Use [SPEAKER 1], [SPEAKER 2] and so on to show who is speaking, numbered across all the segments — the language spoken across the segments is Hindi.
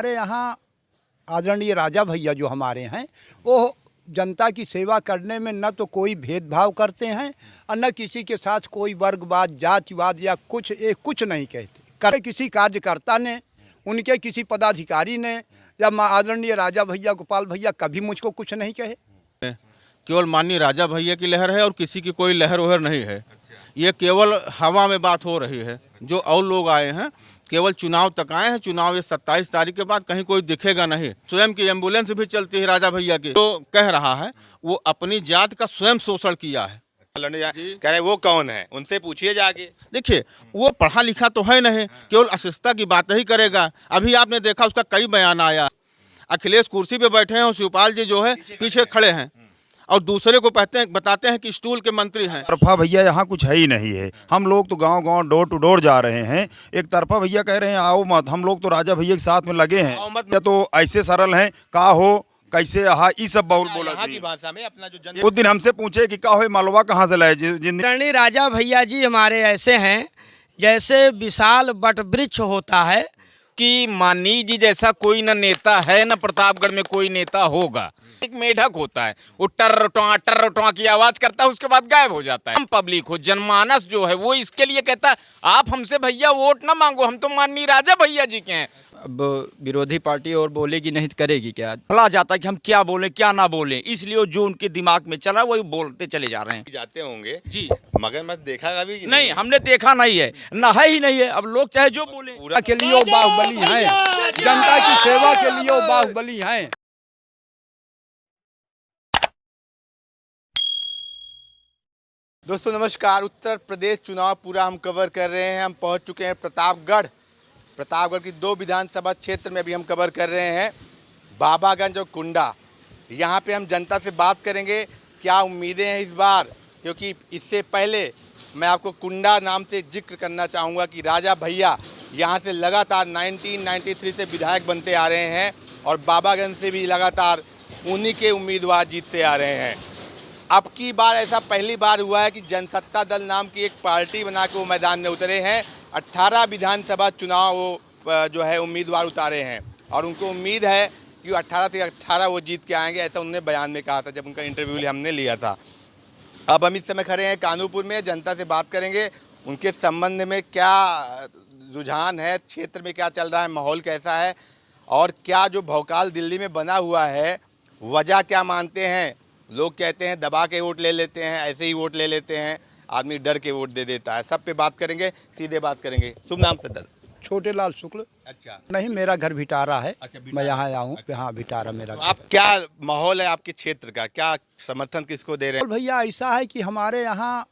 [SPEAKER 1] हमारे यहाँ आदरणीय राजा भैया जो हमारे हैं वो जनता की सेवा करने में न तो कोई भेदभाव करते हैं और न किसी के साथ कोई वर्गवाद जातिवाद या कुछ नहीं कहते। किसी कार्यकर्ता ने, उनके किसी पदाधिकारी ने या आदरणीय राजा भैया गोपाल भैया कभी मुझको कुछ नहीं कहे।
[SPEAKER 2] केवल माननीय राजा भैया की लहर है और किसी की कोई लहर वहर नहीं है। ये केवल हवा में बात हो रही है। जो और लोग आए हैं केवल चुनाव तक आए हैं। चुनाव ये 27 तारीख के बाद कहीं कोई दिखेगा नहीं। स्वयं की एम्बुलेंस भी चलती है राजा भैया की। तो कह रहा है वो अपनी जात का स्वयं शोषण किया है।
[SPEAKER 3] कह रहे वो कौन है, उनसे पूछिए जाके।
[SPEAKER 2] देखिए वो पढ़ा लिखा तो है नहीं, केवल अशिष्टता की बात ही करेगा। अभी आपने देखा उसका कई बयान आया। अखिलेश कुर्सी पे बैठे हैं और शिवपाल जी जो है पीछे खड़े हैं और दूसरे को बताते हैं कि स्टूल के मंत्री हैं।
[SPEAKER 4] तरफा भैया यहाँ कुछ है ही नहीं है। हम लोग तो गांव गांव डोर टू डोर जा रहे हैं। एक तरफा भैया कह रहे हैं आओ मत, हम लोग तो राजा भैया के साथ में लगे हैं। या तो ऐसे सरल हैं का हो कैसे हाँ ये सब बहुत बोला
[SPEAKER 3] यहाँ की भाषा में अपना जो
[SPEAKER 4] उस दिन हमसे पूछे कि का हो मलवा कहाँ से लाए
[SPEAKER 5] आदरणीय राजा भैया जी हमारे ऐसे हैं जैसे विशाल वटवृक्ष होता है
[SPEAKER 6] कि मानी जी जैसा कोई न नेता है न प्रतापगढ़ में कोई नेता होगा। एक मेढक होता है, वो टर टों की आवाज करता है, उसके बाद गायब हो जाता है। हम पब्लिक हो, जनमानस जो है वो इसके लिए कहता है आप हमसे भैया वोट ना मांगो, हम तो माननीय राजा भैया जी के हैं।
[SPEAKER 7] अब विरोधी पार्टी और बोलेगी नहीं करेगी क्या? भला जाता है कि हम क्या बोलें क्या ना बोलें, इसलिए जो उनके दिमाग में चला वही बोलते चले जा रहे हैं।
[SPEAKER 3] जाते होंगे
[SPEAKER 7] जी,
[SPEAKER 3] मगर मैं देखा कभी
[SPEAKER 7] नहीं हमने देखा नहीं है, ना है ही नहीं है। अब लोग चाहे जो बोले
[SPEAKER 1] पूरा के लिए वो बाहुबली हैं, जनता की सेवा के लिए वो बाहुबली हैं।
[SPEAKER 3] दोस्तों नमस्कार। उत्तर प्रदेश चुनाव पूरा हम कवर कर रहे हैं। हम पहुंच चुके हैं प्रतापगढ़ की 2 विधानसभा क्षेत्र में अभी हम कवर कर रहे हैं, बाबागंज और कुंडा। यहाँ पे हम जनता से बात करेंगे क्या उम्मीदें हैं इस बार, क्योंकि इससे पहले मैं आपको कुंडा नाम से जिक्र करना चाहूँगा कि राजा भैया यहाँ से लगातार 1993 से विधायक बनते आ रहे हैं और बाबागंज से भी लगातार उन्हीं के उम्मीदवार जीतते आ रहे हैं। अब की बार ऐसा पहली बार हुआ है कि जनसत्ता दल नाम की एक पार्टी बना के वो मैदान में उतरे हैं। 18 विधानसभा चुनाव वो जो है उम्मीदवार उतारे हैं और उनको उम्मीद है कि 18 से 18 वो जीत के आएंगे, ऐसा उन्होंने बयान में कहा था जब उनका इंटरव्यू हमने लिया था। अब हम इस समय खड़े हैं कानूपुर में, जनता से बात करेंगे उनके संबंध में क्या रुझान है, क्षेत्र में क्या चल रहा है, माहौल कैसा है और क्या जो भौकाल दिल्ली में बना हुआ है वजह क्या मानते हैं। लोग कहते हैं दबा के वोट ले लेते हैं, ऐसे ही वोट ले लेते हैं, आदमी डर के वोट दे देता है। सब पे बात करेंगे, सीधे बात करेंगे। शुभ नाम सदर?
[SPEAKER 1] छोटे लाल शुक्ल।
[SPEAKER 3] अच्छा,
[SPEAKER 1] नहीं मेरा घर भिटारा है।
[SPEAKER 3] अच्छा,
[SPEAKER 1] मैं यहाँ आया हूँ। हाँ भिटारा मेरा घर।
[SPEAKER 3] आप क्या माहौल है आपके क्षेत्र का, क्या समर्थन किसको दे रहे हैं?
[SPEAKER 1] भैया ऐसा है कि हमारे यहाँ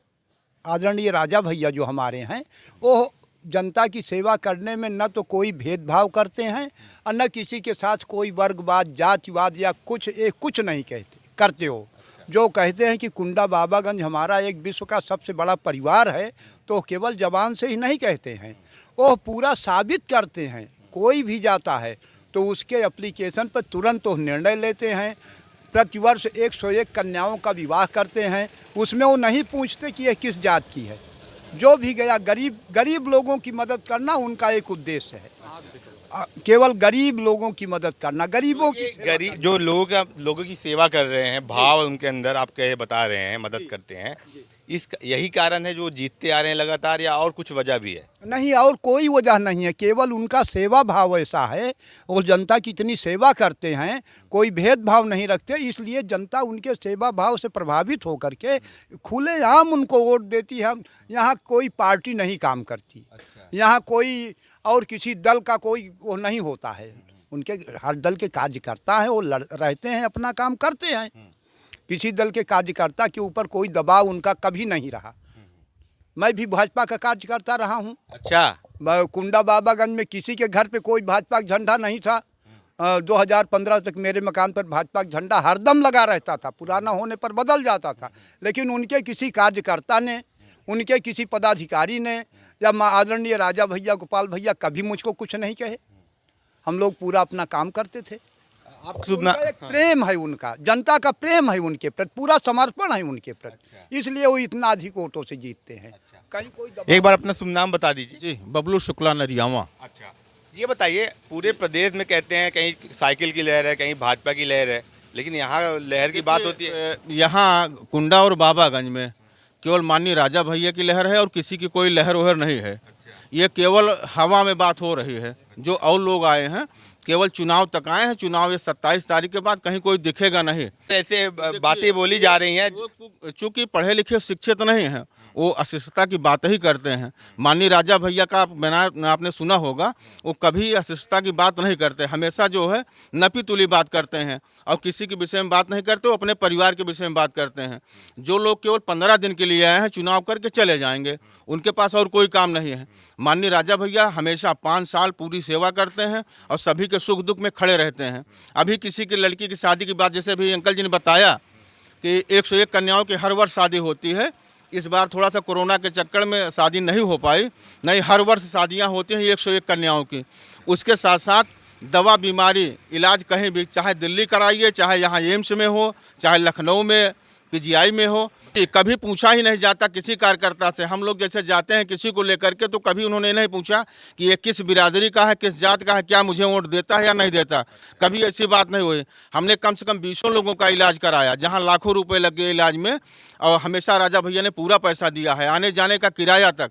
[SPEAKER 1] आदरणीय राजा भैया जो हमारे हैं वो जनता की सेवा करने में न तो कोई भेदभाव करते हैं और न किसी के साथ कोई वर्गवाद जातिवाद या कुछ नहीं करते हो। जो कहते हैं कि कुंडा बाबागंज हमारा एक विश्व का सबसे बड़ा परिवार है, तो केवल जबान से ही नहीं कहते हैं, वो पूरा साबित करते हैं। कोई भी जाता है तो उसके एप्लीकेशन पर तुरंत तो निर्णय लेते हैं। प्रतिवर्ष 101 कन्याओं का विवाह करते हैं, उसमें वो नहीं पूछते कि यह किस जात की है। जो भी गया गरीब लोगों की मदद करना उनका एक उद्देश्य है, केवल गरीब लोगों की मदद करना। गरीबों की
[SPEAKER 3] गरीब जो लोगों की सेवा कर रहे हैं, भाव उनके अंदर आप कहे बता रहे हैं, मदद करते हैं, यही कारण है जो जीतते आ रहे हैं लगातार, या और कुछ वजह भी है?
[SPEAKER 1] नहीं, और कोई वजह नहीं है, केवल उनका सेवा भाव ऐसा है। वो जनता की इतनी सेवा करते हैं, कोई भेदभाव नहीं रखते, इसलिए जनता उनके सेवा भाव से प्रभावित होकर के खुलेआम उनको वोट देती है। यहाँ कोई पार्टी नहीं काम करती। यहाँ कोई और किसी दल का कोई वो नहीं होता है। उनके हर दल के कार्यकर्ता हैं, वो रहते हैं, अपना काम करते हैं। किसी दल के कार्यकर्ता के ऊपर कोई दबाव उनका कभी नहीं रहा। मैं भी भाजपा का कार्यकर्ता रहा हूँ।
[SPEAKER 3] अच्छा।
[SPEAKER 1] कुंडा बाबागंज में किसी के घर पे कोई भाजपा का झंडा नहीं था। 2015 तक मेरे मकान पर भाजपा का झंडा हरदम लगा रहता था, पुराना होने पर बदल जाता था, लेकिन उनके किसी कार्यकर्ता ने, उनके किसी पदाधिकारी ने या आदरणीय राजा भैया गोपाल भैया कभी मुझको कुछ नहीं कहे। हम लोग पूरा अपना काम करते थे। एक प्रेम है उनका, जनता का प्रेम है उनके प्रति, पूरा समर्पण है उनके प्रति, इसलिए वो इतना अधिक वोटों से जीतते हैं। कहीं कोई
[SPEAKER 3] एक बार अपना शुभ नाम बता दीजिए।
[SPEAKER 2] जी, बबलू शुक्ला नरियावा।
[SPEAKER 3] अच्छा, ये बताइए, पूरे प्रदेश में कहते हैं कहीं साइकिल की लहर है, कहीं भाजपा की लहर है, लेकिन यहाँ लहर की बात होती है।
[SPEAKER 2] यहाँ कुंडा और बाबागंज में केवल माननीय राजा भैया की लहर है और किसी की कोई लहर वहर नहीं है। ये केवल हवा में बात हो रही है। जो और लोग आए हैं केवल चुनाव तक आए हैं। चुनाव ये 27 तारीख के बाद कहीं कोई दिखेगा नहीं।
[SPEAKER 3] ऐसे बातें बोली जा रही हैं।
[SPEAKER 2] चूंकि पढ़े लिखे शिक्षित नहीं हैं, वो अशिष्टता की बात ही करते हैं। माननीय राजा भैया का आपने सुना होगा, वो कभी अशिष्टता की बात नहीं करते। हमेशा जो है नपी तुली बात करते हैं और किसी के विषय में बात नहीं करते, वो अपने परिवार के विषय में बात करते हैं। जो लोग केवल 15 दिन के लिए आए हैं, चुनाव करके चले जाएंगे, उनके पास और कोई काम नहीं है। माननीय राजा भैया हमेशा 5 साल पूरी सेवा करते हैं और सभी के सुख दुख में खड़े रहते हैं। अभी किसी की लड़की की शादी की बात, जैसे अभी अंकल जी ने बताया कि 101 कन्याओं की हर वर्ष शादी होती है। इस बार थोड़ा सा कोरोना के चक्कर में शादी नहीं हो पाई, नहीं हर वर्ष शादियां होती हैं 101 कन्याओं की। उसके साथ साथ दवा बीमारी इलाज कहीं भी, चाहे दिल्ली कराइए, चाहे यहाँ एम्स में हो, चाहे लखनऊ में पीजीआई में हो, कभी पूछा ही नहीं जाता किसी कार्यकर्ता से। हम लोग जैसे जाते हैं किसी को लेकर के, तो कभी उन्होंने नहीं पूछा कि ये किस बिरादरी का है, किस जात का है, क्या मुझे वोट देता है या नहीं देता। कभी ऐसी बात नहीं हुई। हमने कम से कम 20 लोगों का इलाज कराया, जहां लाखों रुपए लगे इलाज में, और हमेशा राजा भैया ने पूरा पैसा दिया है, आने जाने का किराया तक।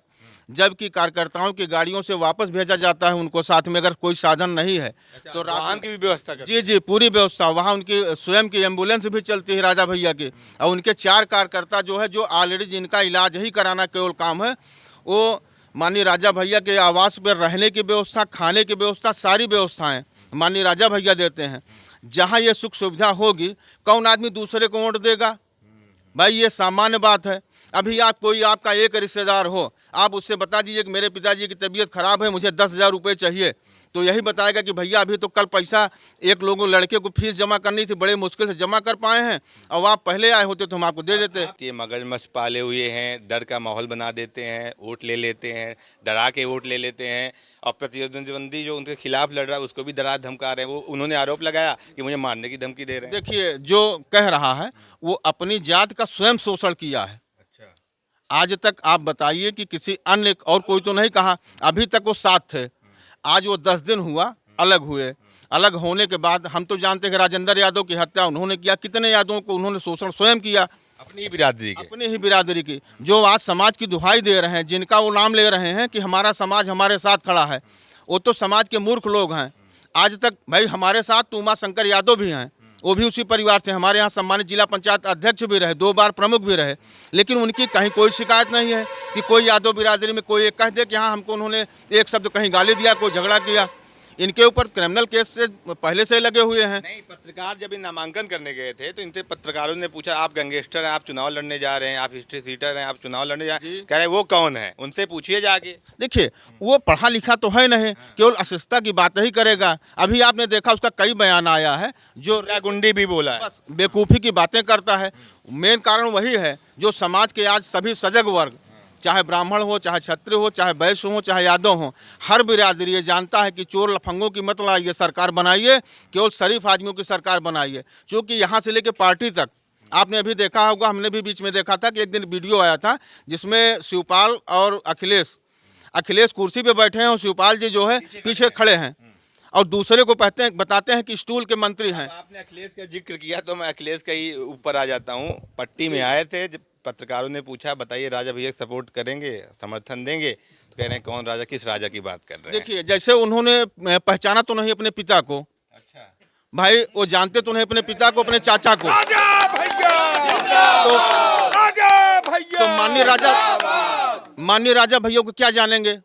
[SPEAKER 2] जबकि कार्यकर्ताओं की गाड़ियों से वापस भेजा जाता है उनको, साथ में अगर कोई साधन नहीं है तो
[SPEAKER 3] वाहन की भी व्यवस्था कर।
[SPEAKER 2] जी पूरी व्यवस्था। वहाँ उनकी स्वयं की एम्बुलेंस भी चलती है राजा भैया की, और उनके 4 कार्यकर्ता जो है, जो ऑलरेडी जिनका इलाज ही कराना केवल काम है, वो माननीय राजा भैया के आवास पर रहने की व्यवस्था, खाने की व्यवस्था, सारी व्यवस्थाएं माननीय राजा भैया देते हैं। जहाँ ये सुख सुविधा होगी, कौन आदमी दूसरे को वोट देगा भाई? ये सामान्य बात है। अभी आप कोई आपका एक रिश्तेदार हो, आप उससे बता दीजिए कि मेरे पिताजी की तबीयत खराब है, मुझे 10,000 रुपये चाहिए, तो यही बताएगा कि भैया अभी तो कल पैसा एक लोगों लड़के को फीस जमा करनी थी, बड़े मुश्किल से जमा कर पाए हैं, और आप पहले आए होते तो हम आपको दे देते।
[SPEAKER 3] ये मगरमच्छ पाले हुए हैं, डर का माहौल बना देते हैं, वोट ले लेते हैं, डरा के वोट ले लेते हैं, और प्रतिद्वंदी जो उनके खिलाफ लड़ रहा है उसको भी डरा धमका रहे हैं। वो उन्होंने आरोप लगाया कि मुझे मारने की धमकी दे रहे हैं।
[SPEAKER 2] देखिए, जो कह रहा है वो अपनी जात का स्वयं शोषण किया है। आज तक आप बताइए कि किसी अन्य और कोई तो नहीं कहा। अभी तक वो साथ थे, आज वो 10 दिन हुआ अलग हुए। अलग होने के बाद हम तो जानते हैं कि राजेंद्र यादव की हत्या उन्होंने किया, कितने यादवों को उन्होंने शोषण स्वयं किया,
[SPEAKER 3] अपनी ही बिरादरी के।
[SPEAKER 2] अपनी ही बिरादरी की। जो आज समाज की दुहाई दे रहे हैं, जिनका वो नाम ले रहे हैं कि हमारा समाज हमारे साथ खड़ा है, वो तो समाज के मूर्ख लोग हैं। आज तक भाई हमारे साथ तो उमाशंकर यादव भी हैं, वो भी उसी परिवार से, हमारे यहाँ सम्मानित जिला पंचायत अध्यक्ष भी रहे, 2 बार प्रमुख भी रहे, लेकिन उनकी कहीं कोई शिकायत नहीं है कि कोई यादव बिरादरी में कोई एक कह दे कि हाँ हमको उन्होंने एक शब्द कहीं गाली दिया, कोई झगड़ा किया। इनके ऊपर क्रिमिनल केस से पहले से लगे हुए हैं।
[SPEAKER 3] नहीं, पत्रकार जब ये नामांकन करने गए थे तो इनसे पत्रकारों ने पूछा, आप गैंगस्टर हैं, आप चुनाव लड़ने जा रहे हैं, आप हिस्ट्री सीटर हैं, आप चुनाव लड़ने जा रहे हैं, कह रहे वो कौन है, उनसे पूछिए जाके।
[SPEAKER 2] देखिए, वो पढ़ा लिखा तो है नहीं, केवल अशिष्टता की बात ही करेगा। अभी आपने देखा उसका कई बयान आया है, जो
[SPEAKER 3] गुंडी भी बोला है,
[SPEAKER 2] बस बेवकूफ़ी की बातें करता है। मेन कारण वही है, जो समाज के आज सभी सजग वर्ग, चाहे ब्राह्मण हो, चाहे क्षत्रिय हो, चाहे वैश्य हो, चाहे यादव हो, हर बिरादरी ये जानता है कि चोर लफंगों की मत लाइए, सरकार बनाइए, केवल शरीफ आदमियों की सरकार बनाइए। क्योंकि यहाँ से लेके पार्टी तक आपने अभी देखा होगा, हमने भी बीच में देखा था कि एक दिन वीडियो आया था जिसमें शिवपाल और अखिलेश कुर्सी पे बैठे हैं और शिवपाल जी जो है पीछे खड़े हैं और दूसरे को बताते हैं कि स्टूल के मंत्री हैं।
[SPEAKER 3] आपने अखिलेश का जिक्र किया तो मैं अखिलेश का ही ऊपर आ जाता हूँ। पट्टी में आए थे, जब पत्रकारों ने पूछा बताइए राजा भैया सपोर्ट करेंगे, समर्थन देंगे, तो कह रहे हैं कौन राजा, किस राजा की बात कर रहे हैं।
[SPEAKER 2] देखिए, जैसे उन्होंने पहचाना तो नहीं अपने पिता को। अच्छा भाई, वो जानते तो नहीं अपने पिता को, अपने चाचा को। तो माननीय राजा भैया को क्या जानेंगे?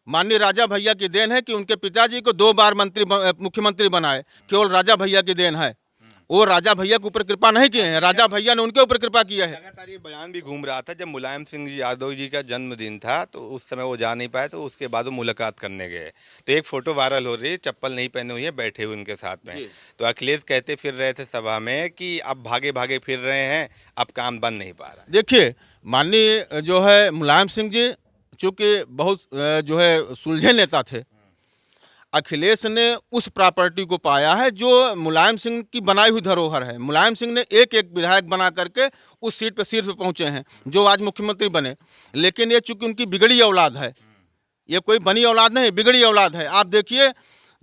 [SPEAKER 2] माननीय राजा भैया की देन है कि उनके पिताजी को 2 बार मुख्यमंत्री बनाए, केवल राजा भैया की देन है। वो राजा भैया के ऊपर कृपा नहीं किए हैं, राजा भैया ने उनके ऊपर कृपा किया है।
[SPEAKER 3] लगातार ये बयान भी घूम रहा था, जब मुलायम सिंह यादव जी का जन्मदिन था तो उस समय वो जा नहीं पाए, तो उसके बाद वो मुलाकात करने गए, तो एक फोटो वायरल हो रही है, चप्पल नहीं पहने हुई है, बैठे हुए उनके साथ में। तो अखिलेश कहते फिर रहे थे सभा में कि अब भागे भागे फिर रहे हैं, अब काम बन नहीं पा रहा।
[SPEAKER 2] देखिए, माननीय जो है मुलायम सिंह जी चूँकि बहुत जो है सुलझे नेता थे, अखिलेश ने उस प्रॉपर्टी को पाया है जो मुलायम सिंह की बनाई हुई धरोहर है। मुलायम सिंह ने एक एक विधायक बना करके उस शीर्ष पे पहुंचे हैं, जो आज मुख्यमंत्री बने। लेकिन ये चूंकि उनकी बिगड़ी औलाद है, ये कोई बनी औलाद नहीं, बिगड़ी औलाद है। आप देखिए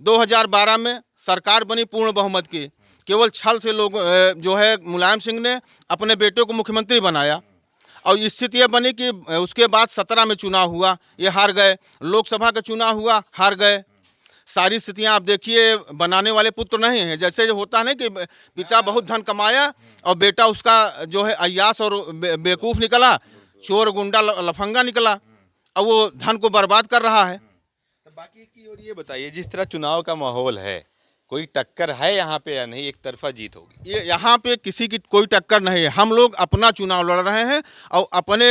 [SPEAKER 2] 2012 में सरकार बनी पूर्ण बहुमत की, केवल छल से लोग जो है मुलायम सिंह ने अपने बेटे को मुख्यमंत्री बनाया, और स्थिति यह बनी कि उसके बाद 17 में चुनाव हुआ, ये हार गए। लोकसभा का चुनाव हुआ, हार गए। सारी स्थितियां आप देखिए, बनाने वाले पुत्र नहीं हैं। जैसे जो होता है ना कि पिता बहुत धन कमाया और बेटा उसका जो है अय्यास और बेवकूफ़ निकला, चोर गुंडा लफंगा निकला, और वो धन को बर्बाद कर रहा है।
[SPEAKER 3] तो बाकी की और ये बताइए, जिस तरह चुनाव का माहौल है, कोई टक्कर है यहाँ पे या नहीं? एक तरफा जीत होगी?
[SPEAKER 2] ये यहाँ पे किसी की कोई टक्कर नहीं है। हम लोग अपना चुनाव लड़ रहे हैं और अपने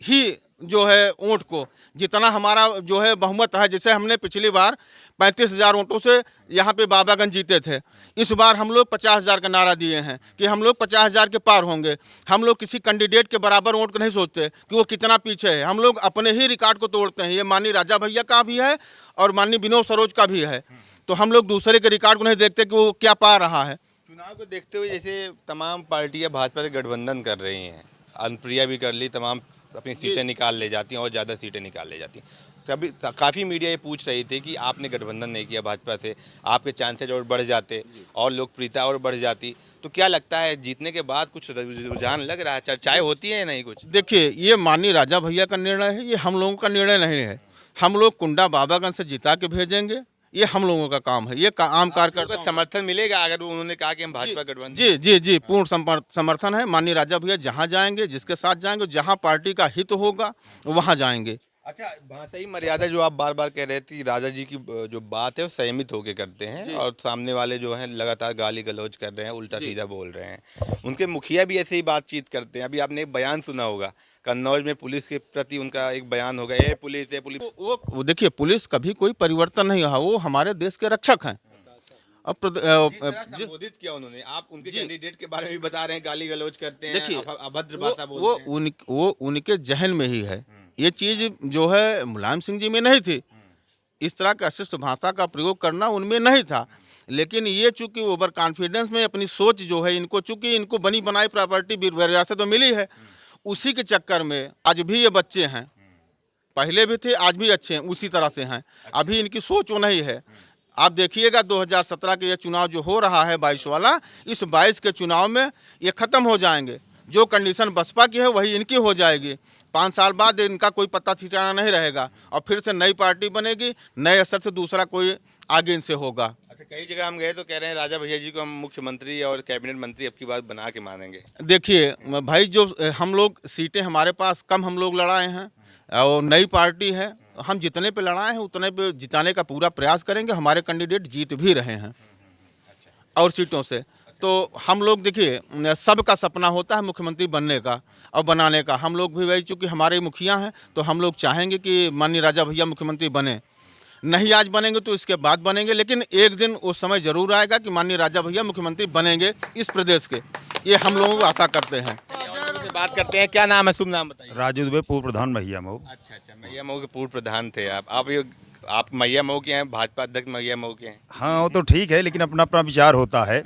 [SPEAKER 2] ही जो है वोट को, जितना हमारा जो है बहुमत है, जैसे हमने पिछली बार 35,000 वोटों से यहाँ पे बाबागंज जीते थे, इस बार हम लोग 50,000 का नारा दिए हैं कि हम लोग 50,000 के पार होंगे। हम लोग किसी कैंडिडेट के बराबर वोट को नहीं सोचते कि वो कितना पीछे है। हम लोग अपने ही रिकॉर्ड को तोड़ते हैं। ये माननीय राजा भैया का भी है और माननीय विनोद सरोज का भी है। तो हम लोग दूसरे के रिकॉर्ड को नहीं देखते कि वो क्या पा रहा है।
[SPEAKER 3] चुनाव को देखते हुए जैसे तमाम पार्टियां भाजपा से गठबंधन कर रही हैं, अनुप्रिया भी कर ली, तमाम अपनी सीटें निकाल ले जाती हैं और ज़्यादा सीटें निकाल ले जाती हैं। कभी काफ़ी मीडिया ये पूछ रही थी कि आपने गठबंधन नहीं किया भाजपा से, आपके चांसेज और बढ़ जाते और लोकप्रियता और बढ़ जाती। तो क्या लगता है, जीतने के बाद कुछ रुझान लग रहा है, चर्चाएँ होती हैं या नहीं कुछ?
[SPEAKER 2] देखिए, ये माननीय राजा भैया का निर्णय है, ये हम लोगों का निर्णय नहीं है। हम लोग कुंडा बाबागंज से जिता के भेजेंगे, ये हम लोगों का काम है। ये आम कार्यकर्ता
[SPEAKER 3] समर्थन मिलेगा अगर उन्होंने कहा कि हम भाजपा गठबंधन?
[SPEAKER 2] जी जी जी, पूर्ण समर्थन है। माननीय राजा भैया जहाँ जाएंगे, जिसके साथ जाएंगे, जहाँ पार्टी का हित होगा वहाँ जाएंगे।
[SPEAKER 3] अच्छा, भाषाई मर्यादा जो आप बार बार कह रहे थे, राजा जी की जो बात है वो संयमित होकर करते हैं और सामने वाले जो हैं लगातार गाली गलौज कर रहे हैं, उल्टा सीधा बोल रहे हैं। उनके मुखिया भी ऐसे ही बातचीत करते हैं। अभी आपने एक बयान सुना होगा, कन्नौज में पुलिस के प्रति उनका एक बयान होगा, ये पुलिस है पुलिस।
[SPEAKER 2] वो देखिए, पुलिस कभी कोई परिवर्तन नहीं हुआ, वो हमारे देश के रक्षक हैं। अब
[SPEAKER 3] संबोधित किया उन्होंने, आप उनके कैंडिडेट के बारे में भी बता रहे हैं, गाली गलौज करते हैं,
[SPEAKER 2] देखिए,
[SPEAKER 3] अभद्र भाषा बोलते हैं।
[SPEAKER 2] वो उनके जहन में ही है। ये चीज़ जो है मुलायम सिंह जी में नहीं थी, इस तरह का अशिष्ट भाषा का प्रयोग करना उनमें नहीं था। लेकिन ये चूंकि ओवर कॉन्फिडेंस में अपनी सोच जो है, इनको चूंकि इनको बनी बनाई प्रॉपर्टी विरासत तो मिली है, उसी के चक्कर में आज भी ये बच्चे हैं, पहले भी थे, आज भी अच्छे हैं, उसी तरह से हैं। अभी इनकी सोच वो नहीं है। आप देखिएगा 2017 के ये चुनाव जो हो रहा है 22 वाला, इस 22 के चुनाव में ये ख़त्म हो जाएंगे। जो कंडीशन बसपा की है वही इनकी हो जाएगी। 5 साल बाद इनका कोई पत्ता ठिकाना नहीं रहेगा और फिर से नई पार्टी बनेगी, नए असर से दूसरा कोई आगे इनसे होगा।
[SPEAKER 3] अच्छा, कई जगह हम गए तो कह रहे हैं राजा भैया जी को हम मुख्यमंत्री और कैबिनेट मंत्री अब की बात बना के मानेंगे।
[SPEAKER 2] देखिए भाई, जो हम लोग सीटें हमारे पास कम हम लोग लड़ाए हैं और नई पार्टी है, हम जितने पे लड़ाए हैं उतने पे जिताने का पूरा प्रयास करेंगे। हमारे कैंडिडेट जीत भी रहे हैं और सीटों से। तो हम लोग देखिए, सबका सपना होता है मुख्यमंत्री बनने का और बनाने का। हम लोग भी वही, चूँकि हमारे मुखिया हैं, तो हम लोग चाहेंगे कि माननीय राजा भैया मुख्यमंत्री बने। नहीं आज बनेंगे तो इसके बाद बनेंगे, लेकिन एक दिन वो समय जरूर आएगा कि माननीय राजा भैया मुख्यमंत्री बनेंगे इस प्रदेश के। ये हम लोगों को आशा करते हैं।
[SPEAKER 3] से बात करते हैं, क्या नाम है, शुभ नाम बताइए।
[SPEAKER 4] राजू दुबे, पूर्व प्रधान मैया मऊ।
[SPEAKER 3] अच्छा, मैया मऊ के पूर्व प्रधान थे आप मैया मऊ के हैं, भाजपा अध्यक्ष मैया मऊ के हैं।
[SPEAKER 4] हाँ, वो तो ठीक है, लेकिन अपना अपना विचार होता है।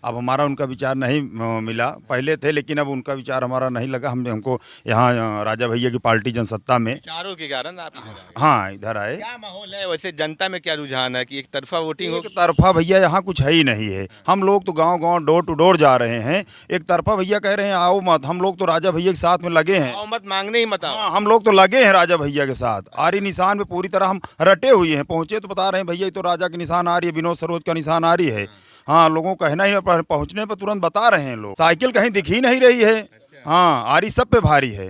[SPEAKER 4] अब हमारा उनका विचार नहीं मिला, पहले थे लेकिन अब उनका विचार हमारा नहीं लगा। हमको यहाँ राजा भैया की पार्टी जनसत्ता में
[SPEAKER 3] विचारों के कारण आप इधर आए।
[SPEAKER 4] हाँ, इधर आए।
[SPEAKER 3] क्या माहौल है वैसे, जनता में क्या रुझान है कि एक तरफा वोटिंग हो?
[SPEAKER 4] एक तरफा भैया यहाँ कुछ है ही नहीं है। हम लोग तो गांव गांव डोर टू डोर जा रहे हैं। एक तरफा भैया कह रहे हैं आओ मत, हम लोग तो राजा भैया के साथ में लगे हैं।
[SPEAKER 3] आओ मत मांगने ही मत आओ।
[SPEAKER 4] हाँ, हम लोग तो लगे हैं राजा भैया के साथ। आरी निशान में पूरी तरह हम रटे हुए हैं। पहुंचे तो बता रहे हैं भैया, तो राजा की निशान आ रही है, विनोद सरोज का निशान आ रही है। हाँ, लोगों को कहना ही, पहुंचने पर तुरंत बता रहे हैं लोग। साइकिल कहीं दिख ही नहीं रही है। हाँ, आरी सब पे भारी है।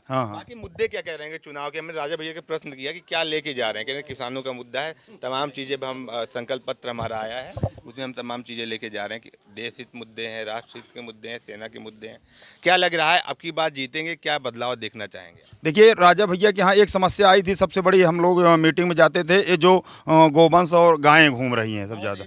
[SPEAKER 4] हाँ,
[SPEAKER 3] बाकी मुद्दे क्या कह रहे हैं चुनाव के? हमने राजा भैया के प्रश्न किया कि क्या लेके जा रहे हैं, कह रहे हैं किसानों का मुद्दा है, तमाम चीजें हम संकल्प पत्र हमारा आया है, उसमें हम तमाम चीजें लेके जा रहे हैं कि देश हित मुद्दे हैं, राष्ट्र हित के मुद्दे हैं, सेना के मुद्दे हैं। क्या लग रहा है अब की बात जीतेंगे, क्या बदलाव देखना चाहेंगे?
[SPEAKER 4] देखिए, राजा भैया के यहाँ एक समस्या आई थी सबसे बड़ी। हम लोग मीटिंग में जाते थे, ये जो गोवंश और गायें घूम रही हैं सब ज़्यादा।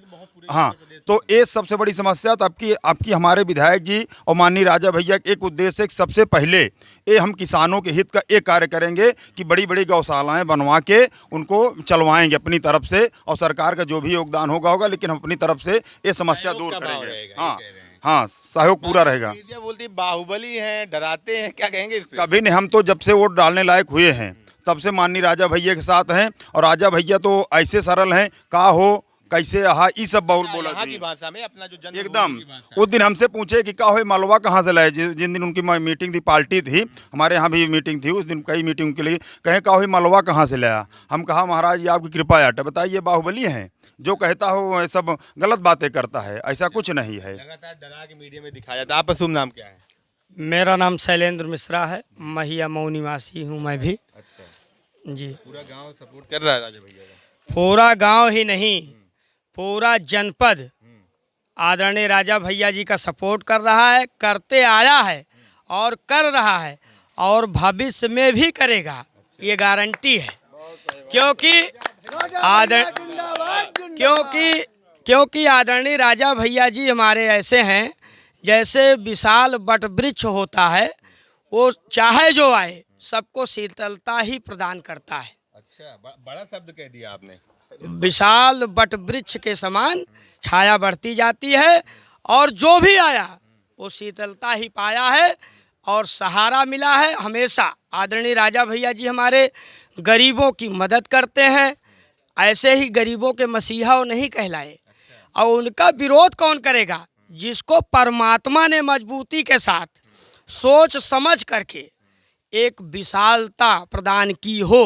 [SPEAKER 4] हाँ, तो ये सबसे बड़ी समस्या। तो आपकी हमारे विधायक जी और माननीय राजा भैया के एक उद्देश्य, सबसे पहले ये हम किसानों के हित का एक कार्य करेंगे कि बड़ी बड़ी गौशालाएं बनवा के उनको चलवाएंगे अपनी तरफ से, और सरकार का जो भी योगदान होगा, लेकिन हम अपनी तरफ से ये समस्या दूर करेंगे। हाँ हाँ, सहयोग पूरा रहेगा।
[SPEAKER 3] मीडिया बोलती बाहुबली हैं, डराते हैं, क्या कहेंगे इस पे?
[SPEAKER 4] कभी नहीं, हम तो जब से वोट डालने लायक हुए हैं तब से माननीय राजा भैया के साथ हैं। और राजा भैया तो ऐसे सरल हैं, का हो कैसे आहा ई सब बोला
[SPEAKER 3] यहाँ की
[SPEAKER 4] थी।
[SPEAKER 3] भाषा में अपना जो जन्मभूमि
[SPEAKER 4] एकदम
[SPEAKER 3] की भाषा।
[SPEAKER 4] उस दिन हमसे पूछे कि का हो मालवा कहाँ से लाए, जिन दिन उनकी मीटिंग थी, पार्टी थी, हमारे यहाँ भी मीटिंग थी उस दिन, कई मीटिंग के लिए कहे का हो मालवा कहाँ से लाया। हम कहा महाराज ये आपकी कृपा है, बताइए बाहुबली हैं, जो कहता हो वह सब गलत बातें करता है, ऐसा कुछ नहीं है।
[SPEAKER 3] लगातार डरा के मीडिया में दिखाया जाता है। आपका शुभ नाम क्या है?
[SPEAKER 5] मेरा नाम शैलेंद्र मिश्रा है, महिया मऊ निवासी हूँ मैं भी।
[SPEAKER 3] अच्छा,
[SPEAKER 5] जी,
[SPEAKER 3] पूरा गांव सपोर्ट कर रहा है राजा भैया का?
[SPEAKER 5] पूरा गांव ही नहीं, पूरा जनपद आदरणीय राजा भैया जी का सपोर्ट कर रहा है, करते आया है और कर रहा है और भविष्य में भी करेगा, ये गारंटी है। क्योंकि आदरणीय राजा भैया जी हमारे ऐसे हैं, जैसे विशाल वट वृक्ष होता है, वो चाहे जो आए सबको शीतलता ही प्रदान करता है।
[SPEAKER 3] अच्छा, बड़ा शब्द कह दिया आपने।
[SPEAKER 5] विशाल वट वृक्ष के समान छाया बढ़ती जाती है और जो भी आया वो शीतलता ही पाया है और सहारा मिला है। हमेशा आदरणीय राजा भैया जी हमारे गरीबों की मदद करते हैं, ऐसे ही गरीबों के मसीहा वो नहीं कहलाए। और उनका विरोध कौन करेगा? जिसको परमात्मा ने मजबूती के साथ सोच समझ करके एक विशालता प्रदान की हो,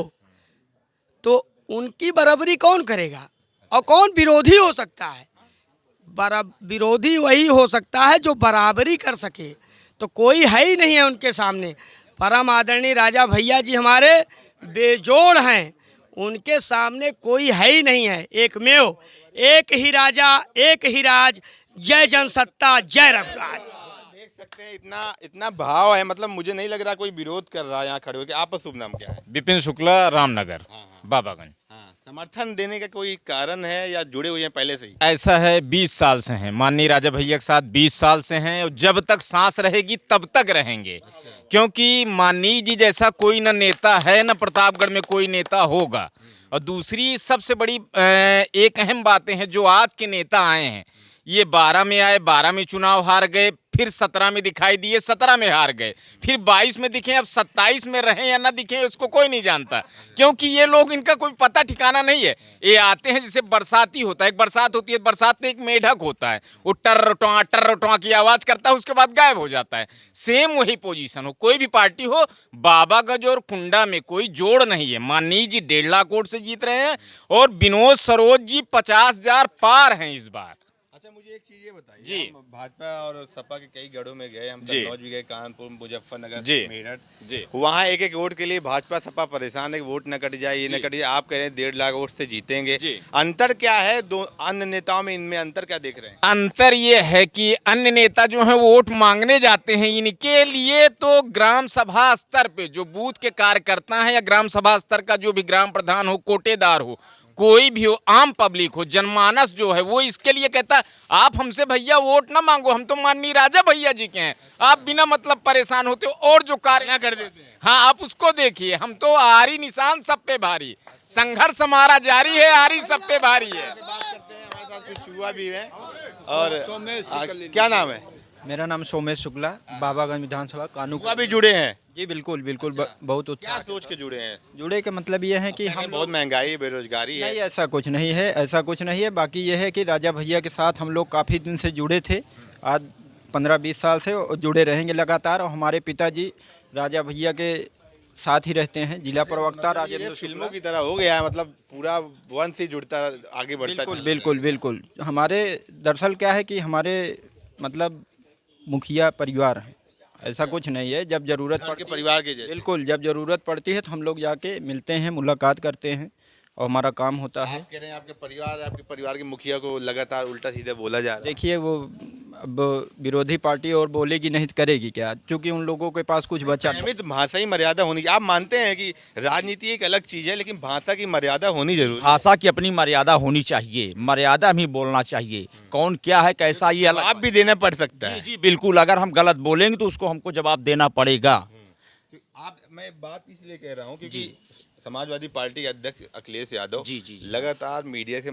[SPEAKER 5] तो उनकी बराबरी कौन करेगा? और कौन विरोधी हो सकता है? विरोधी वही हो सकता है जो बराबरी कर सके, तो कोई है ही नहीं है उनके सामने। परम आदरणीय राजा भैया जी हमारे बेजोड़ हैं, उनके सामने कोई है ही नहीं है। एकमेव, एक ही राजा, एक ही राज, जय जनसत्ता, जय रघुराज।
[SPEAKER 3] देख सकते हैं इतना भाव है, मतलब मुझे नहीं लग रहा कोई विरोध कर रहा है यहाँ खड़े होकर। आपका शुभ नाम क्या है?
[SPEAKER 6] विपिन शुक्ला, रामनगर, बाबागंज।
[SPEAKER 3] समर्थन देने का कोई कारण है या जुड़े हुए हैं पहले से ही?
[SPEAKER 6] ऐसा है, 20 साल से हैं माननीय राजा भैया के साथ, 20 साल से हैं और जब तक सांस रहेगी तब तक रहेंगे। क्योंकि माननीय जी जैसा कोई न नेता है, न प्रतापगढ़ में कोई नेता होगा। और दूसरी सबसे बड़ी एक अहम बातें हैं, जो आज के नेता आए हैं, ये 12 में आए, 12 में चुनाव हार गए, फिर 17 में दिखाई दिए, 17 में हार गए, फिर 22 में दिखे, अब 27 में रहें या ना दिखें उसको कोई नहीं जानता। क्योंकि ये लोग, इनका कोई पता ठिकाना नहीं है। ये आते हैं जैसे बरसाती होता है, एक बरसात होती है, बरसात में एक मेढक होता है, वो टर्र की आवाज़ करता है, उसके बाद गायब हो जाता है। सेम वही पोजीशन हो, कोई भी पार्टी हो, बाबागंज और कुंडा में कोई जोड़ नहीं है। माननीय जी 1.5 लाख वोट से जीत रहे हैं और विनोद सरोज जी 50,000 पार हैं इस बार।
[SPEAKER 3] अच्छा, मुझे एक चीज ये बताइए
[SPEAKER 6] जी।
[SPEAKER 3] हम भाजपा और सपा के कई गढ़ों में गए, हम
[SPEAKER 6] जी।
[SPEAKER 3] कन्नौज भी गए, कानपुर, मुजफ्फरनगर,
[SPEAKER 6] जी।
[SPEAKER 3] मेरठ
[SPEAKER 6] जी।
[SPEAKER 3] वहाँ एक एक वोट के लिए भाजपा सपा परेशान है कि वोट न कट जाए, ये न कट जाए। आप कह रहे हैं 1.5 लाख वोट से जीतेंगे।
[SPEAKER 6] जी।
[SPEAKER 3] अंतर क्या है दो अन्य नेताओं में, इनमें अंतर क्या देख रहे हैं?
[SPEAKER 6] अंतर ये है कि अन्य नेता जो है वोट मांगने जाते हैं, इनके लिए तो ग्राम सभा स्तर पे जो बूथ के कार्यकर्ता हैं या ग्राम सभा स्तर का जो भी ग्राम प्रधान हो, कोटेदार हो, कोई भी हो, आम पब्लिक हो, जनमानस जो है वो इसके लिए कहता है आप हमसे भैया वोट ना मांगो, हम तो माननीय राजा भैया जी के हैं, आप बिना मतलब परेशान होते हो और जो कार्य कर देते हैं, हाँ आप उसको देखिए। हम तो आरी निशान सब पे भारी, संघर्ष हमारा जारी है, आरी सब पे भारी है।
[SPEAKER 3] बात करते हैं, हमारे साथ कुछ युवा भी हैं। और क्या नाम है?
[SPEAKER 7] मेरा नाम सोमेश शुक्ला, बाबागंज विधानसभा कानू।
[SPEAKER 3] युवा भी जुड़े हैं?
[SPEAKER 7] जी बिल्कुल बिल्कुल, बहुत
[SPEAKER 3] क्या
[SPEAKER 7] उत्साह।
[SPEAKER 3] सोच के जुड़े हैं?
[SPEAKER 7] जुड़े का मतलब ये है कि हम
[SPEAKER 3] बहुत महंगाई, बेरोजगारी है।
[SPEAKER 7] नहीं, ऐसा कुछ नहीं है, ऐसा कुछ नहीं है। बाकी ये है कि राजा भैया के साथ हम लोग काफ़ी दिन से जुड़े थे, आज 15-20 साल से जुड़े रहेंगे लगातार। और हमारे पिताजी राजा भैया के साथ ही रहते हैं, जिला प्रवक्ता
[SPEAKER 3] ये
[SPEAKER 7] राजेंद्र
[SPEAKER 3] फिल्मों की तरह हो गया है, मतलब पूरा वंश ही जुड़ता आगे बढ़ता
[SPEAKER 7] बिल्कुल
[SPEAKER 3] चला
[SPEAKER 7] बिल्कुल बिल्कुल। हमारे दरअसल क्या है कि हमारे मतलब मुखिया परिवार हैं, ऐसा कुछ नहीं है। जब ज़रूरत
[SPEAKER 3] आपके
[SPEAKER 7] पड़ती है,
[SPEAKER 3] परिवार के जैसे।
[SPEAKER 7] बिल्कुल जब ज़रूरत पड़ती है तो हम लोग जाके मिलते हैं, मुलाकात करते हैं और हमारा काम होता है।
[SPEAKER 3] आप कह रहे हैं आपके परिवार के मुखिया को लगातार उल्टा सीधा बोला जा रहा है।
[SPEAKER 7] देखिए वो अब विरोधी पार्टी और बोलेगी नहीं तो करेगी क्या, क्योंकि उन लोगों के पास कुछ बचा नहीं।
[SPEAKER 3] नियमित भाषा ही मर्यादा होनी। आप मानते हैं कि राजनीति एक अलग चीज है, लेकिन भाषा की मर्यादा होनी जरूरी है।
[SPEAKER 7] भाषा की अपनी मर्यादा होनी चाहिए, मर्यादा में बोलना चाहिए। कौन क्या है कैसा, ये अलग
[SPEAKER 3] आप भी देना पड़ सकता है।
[SPEAKER 7] जी बिल्कुल, अगर हम गलत बोलेंगे तो उसको हमको जवाब देना पड़ेगा।
[SPEAKER 3] मैं बात इसलिए कह रहा हूँ क्योंकि समाजवादी पार्टी के अध्यक्ष अखिलेश यादव
[SPEAKER 7] जी, जी।
[SPEAKER 3] लगातार मीडिया से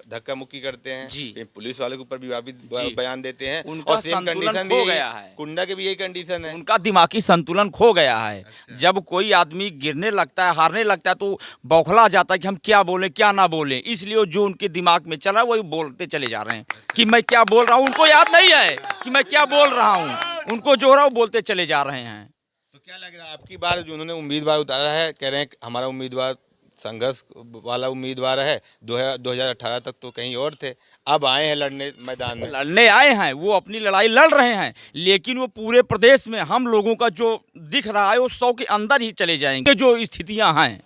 [SPEAKER 3] धक्का मुक्की करते हैं
[SPEAKER 8] जी।
[SPEAKER 3] फिर पुलिस वाले के ऊपर भी
[SPEAKER 8] जी।
[SPEAKER 3] बयान देते हैं
[SPEAKER 8] उनका
[SPEAKER 3] और सेम
[SPEAKER 8] संतुलन
[SPEAKER 3] कंडीशन
[SPEAKER 8] खो
[SPEAKER 3] भी
[SPEAKER 8] गया है।
[SPEAKER 3] कुंडा के भी यही कंडीशन है।
[SPEAKER 8] उनका दिमागी संतुलन खो गया है। जब कोई आदमी गिरने लगता है, हारने लगता है, तो बौखला जाता है कि हम क्या बोलें क्या ना बोलें, इसलिए जो उनके दिमाग में चला वही बोलते चले जा रहे हैं कि मैं क्या बोल रहा हूँ। उनको याद नहीं है कि मैं क्या बोल रहा हूँ, उनको जो रहा बोलते चले जा रहे हैं।
[SPEAKER 3] तो क्या लग रहा है आपकी बार जो उन्होंने उम्मीदवार उतारा है, कह रहे हैं कि हमारा उम्मीदवार संघर्ष वाला उम्मीदवार है, 2018 तक तो कहीं और थे, अब आए हैं लड़ने मैदान में।
[SPEAKER 8] लड़ने आए हैं, वो अपनी लड़ाई लड़ रहे हैं, लेकिन वो पूरे प्रदेश में हम लोगों का जो दिख रहा है वो 100 के अंदर ही चले जाएंगे जो स्थितियां हैं।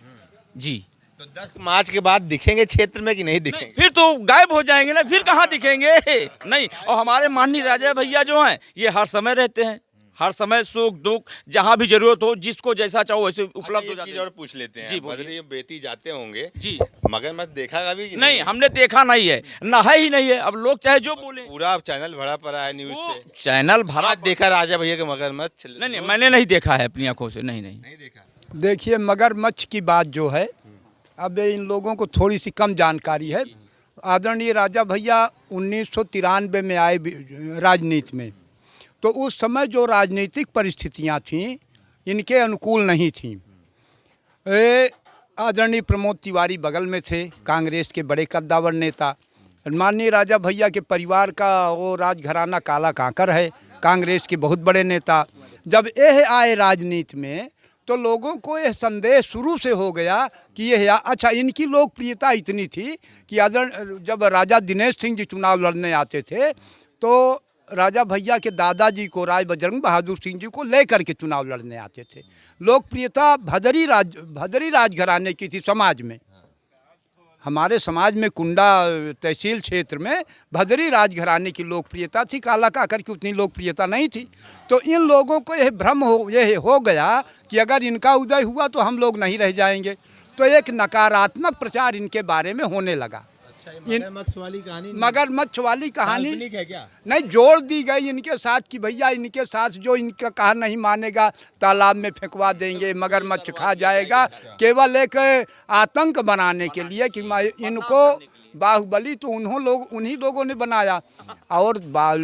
[SPEAKER 8] जी,
[SPEAKER 3] तो 10 मार्च के बाद दिखेंगे क्षेत्र में कि नहीं दिखेंगे?
[SPEAKER 8] फिर तो गायब हो जाएंगे ना, फिर कहाँ दिखेंगे। नहीं, और हमारे माननीय राजा भैया जो हैं ये हर समय रहते हैं, हर समय सुख दुख जहाँ भी जरूरत हो जिसको जैसा चाहो वैसे उपलब्ध हो जाते हैं।
[SPEAKER 3] और पूछ लेते हैं,
[SPEAKER 8] जी, बोलिए।
[SPEAKER 3] बदरी बेटी जाते होंगे
[SPEAKER 8] जी,
[SPEAKER 3] मगरमच्छ देखा कभी कि
[SPEAKER 8] नहीं हमने देखा नहीं है, नहा ही नहीं है। अब लोग चाहे जो बोले,
[SPEAKER 3] पूरा चैनल भरा पड़ा है न्यूज
[SPEAKER 8] वो
[SPEAKER 3] से।
[SPEAKER 8] चैनल भरा।
[SPEAKER 3] आज देखा राजा भैया के मगरमच्छ?
[SPEAKER 8] नहीं, मैंने नहीं देखा है अपनी आंखों से। नहीं
[SPEAKER 3] नहीं देखा।
[SPEAKER 1] देखिए, मगरमच्छ की बात जो है, अब इन लोगों को थोड़ी सी कम जानकारी है। आदरणीय राजा भैया 1993 में आए राजनीति में, तो उस समय जो राजनीतिक परिस्थितियां थीं इनके अनुकूल नहीं थीं। आदरणीय प्रमोद तिवारी बगल में थे, कांग्रेस के बड़े कद्दावर नेता। माननीय राजा भैया के परिवार का वो राजघराना काला कांकर है, कांग्रेस के बहुत बड़े नेता। जब यह आए राजनीति में तो लोगों को यह संदेह शुरू से हो गया कि यह अच्छा, इनकी लोकप्रियता इतनी थी कि जब राजा दिनेश सिंह जी चुनाव लड़ने आते थे तो राजा भैया के दादाजी को, राज बजरंग बहादुर सिंह जी को लेकर के चुनाव लड़ने आते थे। लोकप्रियता भदरी राजघराने की थी समाज में। हमारे समाज में कुंडा तहसील क्षेत्र में भदरी राजघराने की लोकप्रियता थी, काला काकर की उतनी लोकप्रियता नहीं थी। तो इन लोगों को यह भ्रम हो गया कि अगर इनका उदय हुआ तो हम लोग नहीं रह जाएंगे। तो एक नकारात्मक प्रचार इनके बारे में होने लगा।
[SPEAKER 3] मगरमच्छ वाली कहानी
[SPEAKER 1] काल्पनिक
[SPEAKER 3] है क्या?
[SPEAKER 1] नहीं जोड़ दी गई इनके साथ कि भैया इनके साथ जो इनका कहा नहीं मानेगा तालाब में फेंकवा देंगे, मगरमच्छ खा जाएगा, केवल एक आतंक बनाने के लिए कि इनको बाहुबली तो उन्हीं लोगों ने बनाया। और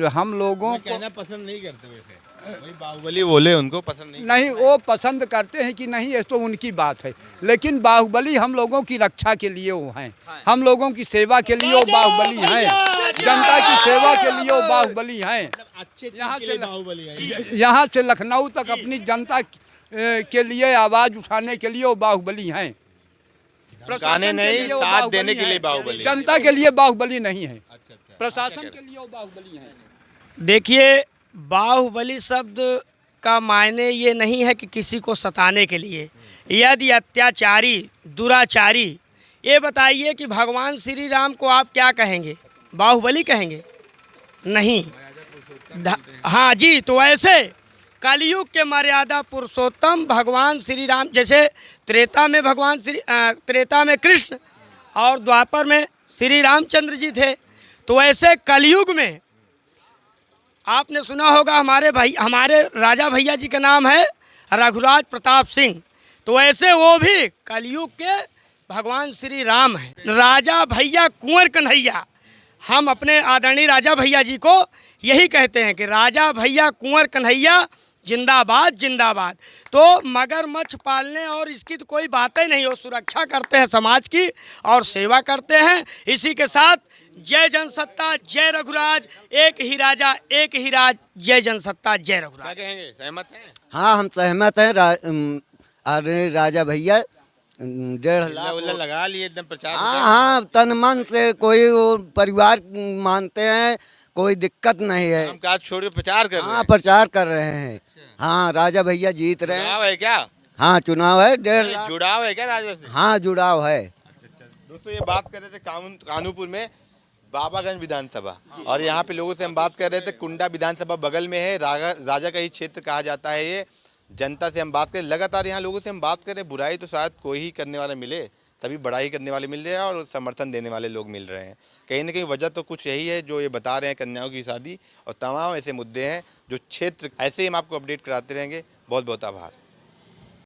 [SPEAKER 1] हम लोगों को
[SPEAKER 3] कहना पसंद नहीं करते वैसे, वही बाहुबली बोले उनको पसंद
[SPEAKER 1] नहीं, वो पसंद करते हैं कि नहीं, ये तो उनकी बात है। लेकिन बाहुबली हम लोगों की रक्षा के लिए वो हैं, हम लोगों की सेवा के लिए वो बाहुबली हैं, जनता की सेवा के लिए वो बाहुबली हैं। यहाँ से लखनऊ तक अपनी जनता के लिए आवाज़ उठाने के लिए वो बाहुबली हैं।
[SPEAKER 3] गाने नहीं, साथ देने के लिए बाहुबली,
[SPEAKER 1] जनता के लिए बाहुबली नहीं है, प्रशासन के लिए वो बाहुबली हैं।
[SPEAKER 5] देखिए, बाहुबली शब्द का मायने ये नहीं है कि किसी को सताने के लिए। यदि अत्याचारी, दुराचारी, ये बताइए कि भगवान श्री राम को आप क्या कहेंगे? बाहुबली कहेंगे? नहीं। हाँ जी, तो ऐसे कलयुग के मर्यादा पुरुषोत्तम भगवान श्री राम, जैसे त्रेता में कृष्ण और द्वापर में श्री रामचंद्र जी थे, तो ऐसे कलयुग में आपने सुना होगा हमारे राजा भैया जी का नाम है रघुराज प्रताप सिंह। तो ऐसे वो भी कलयुग के भगवान श्री राम हैं। राजा भैया कुंवर कन्हैया, हम अपने आदरणीय राजा भैया जी को यही कहते हैं कि राजा भैया कुंवर कन्हैया जिंदाबाद जिंदाबाद। तो मगरमच्छ पालने और इसकी तो कोई बात ही नहीं, वो सुरक्षा करते हैं समाज की और सेवा करते हैं। इसी के साथ जय जनसत्ता, जय रघुराज, एक ही राजा एक ही राज, जय जनसत्ता, जय रघुराज।
[SPEAKER 3] क्या कहेंगे, सहमत हैं?
[SPEAKER 9] हाँ, हम सहमत हैं। आदरणीय राजा भैया 1.5 लाख
[SPEAKER 3] लगा लिए एकदम प्रचार।
[SPEAKER 9] हाँ, तन मन से कोई वो परिवार मानते हैं, कोई दिक्कत नहीं है।
[SPEAKER 3] हम काज छोड़ के प्रचार कर रहे हैं।
[SPEAKER 9] हाँ, प्रचार कर रहे हैं। हाँ, राजा भैया जीत रहे हैं।
[SPEAKER 3] चुनाव है क्या?
[SPEAKER 9] हाँ, चुनाव है। 1.5 लाख
[SPEAKER 3] जुड़ाव है क्या राजा से?
[SPEAKER 9] हाँ, जुड़ाव है।
[SPEAKER 3] दोस्तों, ये बात कर रहे थे कानूपुर में बाबागंज विधानसभा, और यहाँ पे लोगों से हम बात कर रहे थे। कुंडा विधानसभा बगल में है, राजा का ही क्षेत्र कहा जाता है ये। जनता से हम बात करें, लगातार यहाँ लोगों से हम बात करें, बुराई तो शायद कोई ही करने वाला मिले, तभी बड़ाई करने वाले मिल रहे हैं और समर्थन देने वाले लोग मिल रहे हैं। कहीं ना कहीं वजह तो कुछ यही है जो ये बता रहे हैं, कन्याओं की शादी और तमाम ऐसे मुद्दे हैं जो क्षेत्र। ऐसे ही हम आपको अपडेट कराते रहेंगे। बहुत बहुत आभार।